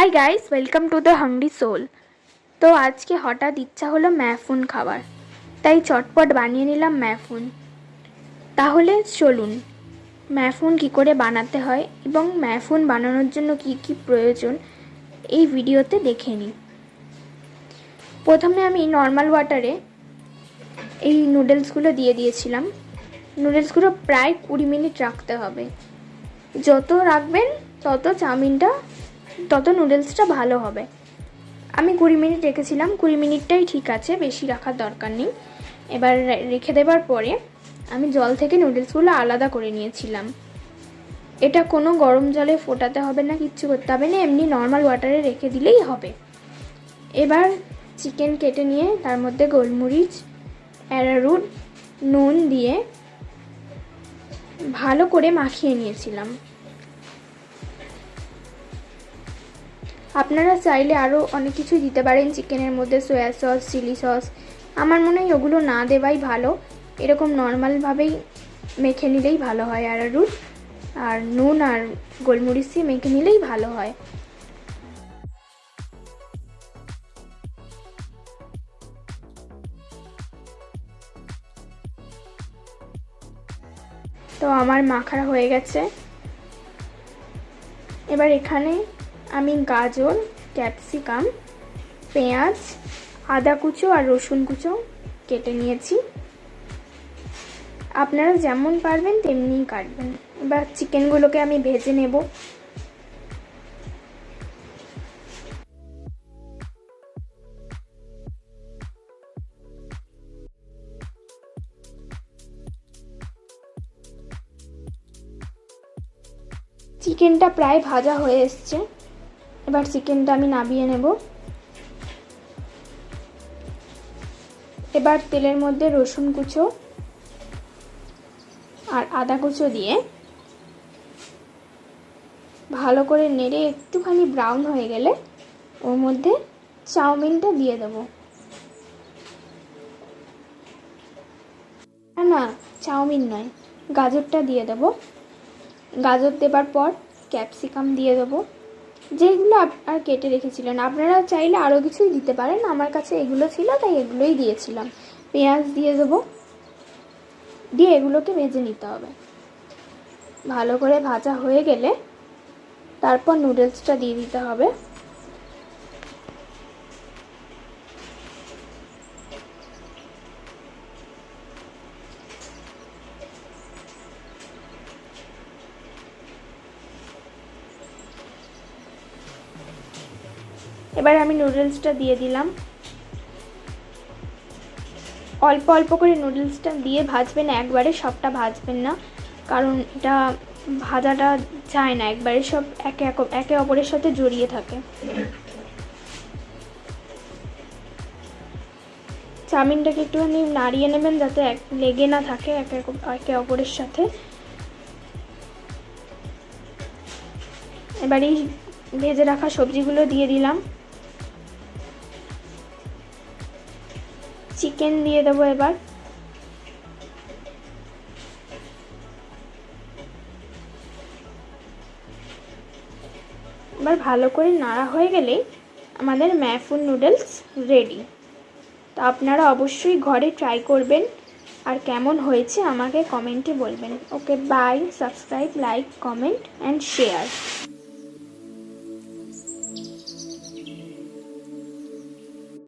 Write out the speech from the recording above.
High guys, welcome to the Hungry Soul. তো আজকে হঠাৎ ইচ্ছা হলো ম্যাফুন খাবার, তাই চটপট বানিয়ে নিলাম ম্যাফুন। তাহলে চলুন ম্যাফুন কী করে বানাতে হয় এবং ম্যাফুন বানানোর জন্য কি কি প্রয়োজন এই ভিডিওতে দেখে নিই। প্রথমে আমি নর্মাল ওয়াটারে এই নুডলসগুলো দিয়ে দিয়েছিলাম। নুডলসগুলো প্রায় 20 মিনিট রাখতে হবে। যত রাখবেন তত নুডলসটা ভালো হবে। আমি 20 মিনিট রেখেছিলাম, 20 মিনিটটাই ঠিক আছে, বেশি রাখার দরকার নেই। এবার রেখে দেওয়ার পরে আমি জল থেকে নুডলসগুলো আলাদা করে নিয়েছিলাম। এটা কোনো গরম জলে ফোটাতে হবে না, কিচ্ছু করতে হবে না, এমনি নর্মাল ওয়াটারে রেখে দিলেই হবে। এবার চিকেন কেটে নিয়ে তার মধ্যে গোলমরিচ, অ্যারারুট, নুন দিয়ে ভালো করে মাখিয়ে নিয়েছিলাম। আপনারা চাইলে আরও অনেক কিছু দিতে পারেন চিকেনের মধ্যে, সয়া সস, চিলি সস। আমার মনে হয় ওগুলো না দেওয়াই ভালো, এরকম নর্মালভাবেই মেখে নিলেই ভালো হয়। অ্যারারুট আর নুন আর গোলমরিচ দিয়ে মেখে নিলেই ভালো হয়। তো আমার মাখা হয়ে গেছে। এবার এখানে আমি গাজর, ক্যাপসিকাম, পেঁয়াজ, আদা কুচো আর রসুন কুচো কেটে নিয়েছি। আপনারা যেমন পারবেন তেমনিই কাটবেন। এবার চিকেনগুলোকে আমি ভেজে নেব। চিকেনটা প্রায় ভাজা হয়ে এসছে। এবার চিকেনটা আমি নামিয়ে নেব। এবার তেলের মধ্যে রসুন কুচো আর আদা কুচো দিয়ে ভালো করে নেড়ে একটুখানি ব্রাউন হয়ে গেলে ওর মধ্যে চাউমিনটা দিয়ে দেব। না, চাউমিন নয়, গাজরটা দিয়ে দেব। গাজর দেবার পর ক্যাপসিকাম দিয়ে দেবো, যেগুলো আর কেটে রেখেছিলেন। আপনারা চাইলে আরও কিছুই দিতে পারেন, আমার কাছে এগুলো ছিল তাই এগুলোই দিয়েছিলাম। পেঁয়াজ দিয়ে দেবো, দিয়ে এগুলোকে ভেজে নিতে হবে। ভালো করে ভাজা হয়ে গেলে তারপর নুডলসটা দিয়ে দিতে হবে। এবার আমি নুডলসটা দিয়ে দিলাম। অল্প অল্প করে নুডলসটা দিয়ে ভাজবেন, একবারে সবটা ভাজবেন না, কারণ এটা ভাজাটা যায় না, একবারে সব একে অপরের সাথে জড়িয়ে থাকে। চাউমিনটাকে একটুখানি নাড়িয়ে নেবেন যাতে লেগে না থাকে একে অপরের সাথে। এবার এই ভেজে রাখা সবজিগুলো দিয়ে দিলাম। চিকেন দিয়ে দেবো। এবার ভালো করে নাড়া হয়ে গেলেই আমাদের ম্যাফুন নুডলস রেডি। তো আপনারা অবশ্যই ঘরে ট্রাই করবেন, আর কেমন হয়েছে আমাকে কমেন্টে বলবেন। Okay, bye. Subscribe, like, comment and share.